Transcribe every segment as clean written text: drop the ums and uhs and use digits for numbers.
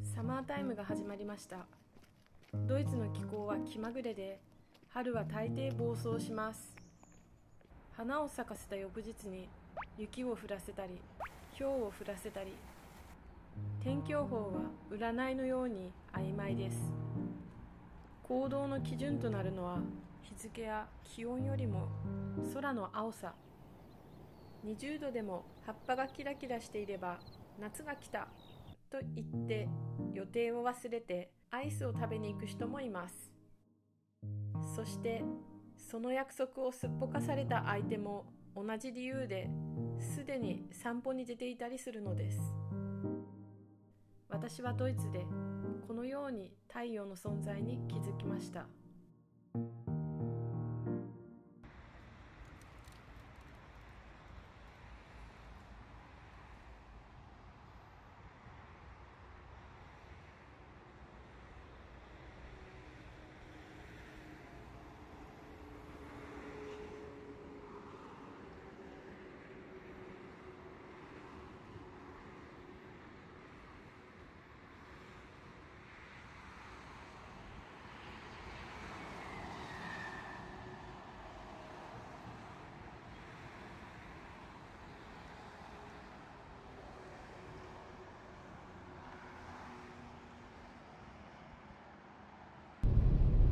サマータイムが始まりました。ドイツの気候は気まぐれで、春は大抵暴走します。花を咲かせた翌日に雪を降らせたり、雹を降らせたり、天気予報は占いのように曖昧です。行動の基準となるのは日付や気温よりも空の青さ。20度でも葉っぱがキラキラしていれば夏が来たと言って予定を忘れてアイスを食べに行く人もいます。そしてその約束をすっぽかされた相手も同じ理由ですでに散歩に出ていたりするのです。私はドイツでこのように太陽の存在に気づきました。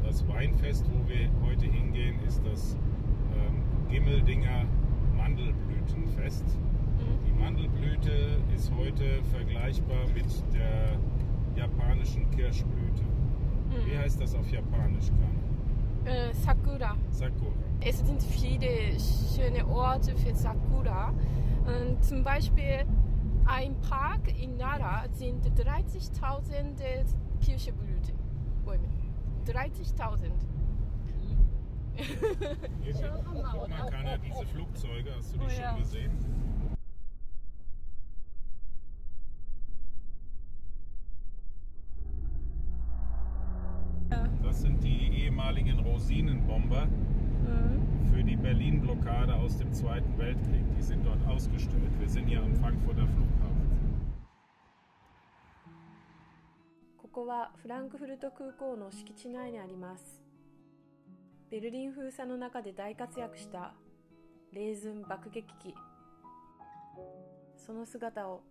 Das Weinfest, wo wir heute hingehen, ist das Gimmeldinger Mandelblütenfest. Die Mandelblüte ist heute vergleichbar mit der japanischen Kirschblüte. Wie heißt das auf Japanisch, Kan? Sakura. Sakura. Es sind viele schöne Orte für Sakura. Zum Beispiel ein Park in Nara sind 30.000 Kirschblütenbäume. 30.000. Guck mal, Kana, diese Flugzeuge, hast du die schon gesehen? Das sind die ehemaligen Rosinenbomber für die Berlin-Blockade aus dem Zweiten Weltkrieg. Die sind dort ausgestellt. Wir sind hier am Frankfurter Flughafen. ここはフランクフルト空港の敷地内にあります。ベルリン封鎖の中で大活躍したレーズン爆撃機。その姿を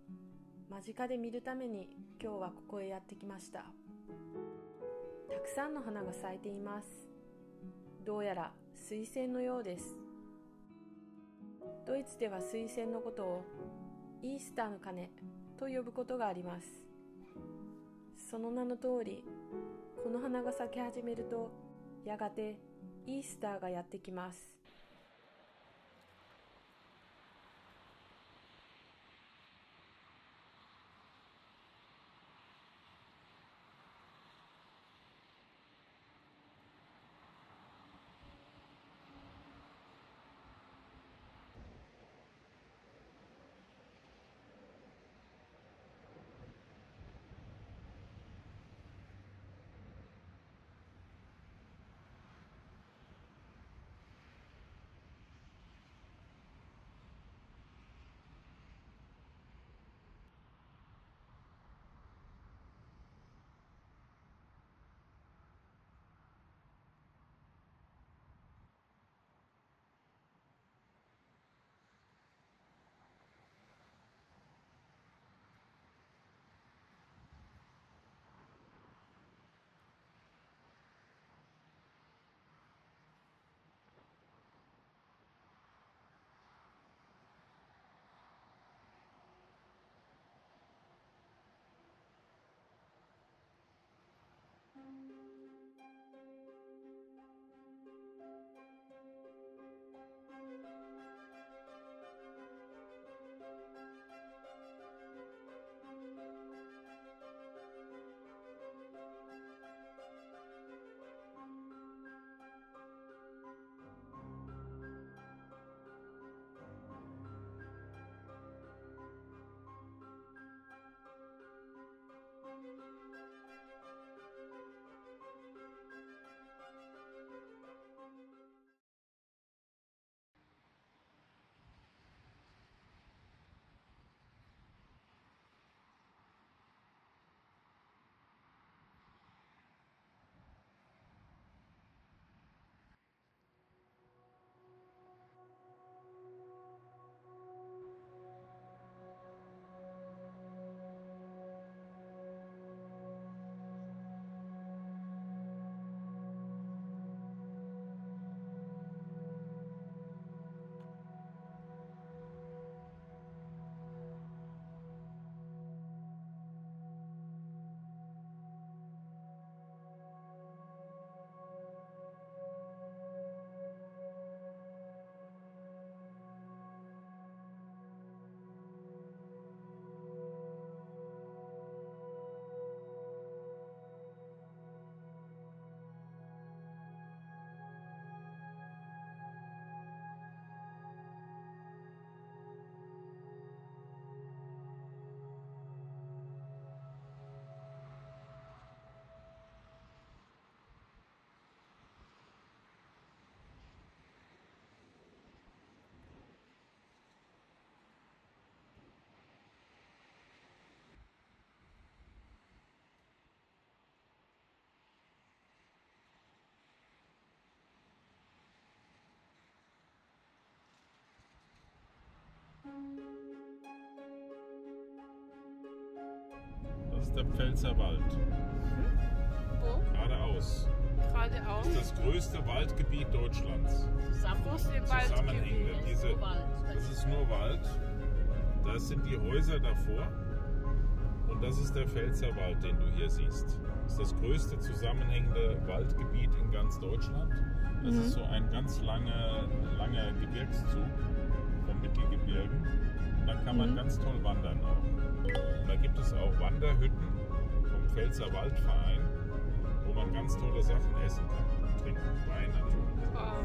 間近で見るために今日はここへやってきました。たくさんの花が咲いています。どうやら水仙のようです。ドイツでは水仙のことをイースターの鐘と呼ぶことがあります。その名の通り、この花が咲き始めると、やがてイースターがやってきます。Das ist der Pfälzerwald. Wo? Geradeaus. Geradeaus. Das ist das größte Waldgebiet Deutschlands. Zusammenhängende. Das ist nur Wald. Das sind die Häuser davor. Und das ist der Pfälzerwald, den du hier siehst. Das ist das größte zusammenhängende Waldgebiet in ganz Deutschland. Das ist so ein ganz langer Gebirgszug vom Mittelgebirgen. Und da kann man ganz toll wandern auch. Und da gibt es auch Wanderhütten vom Pfälzerwaldverein, wo man ganz tolle Sachen essen kann und trinken. Wein natürlich. Wow.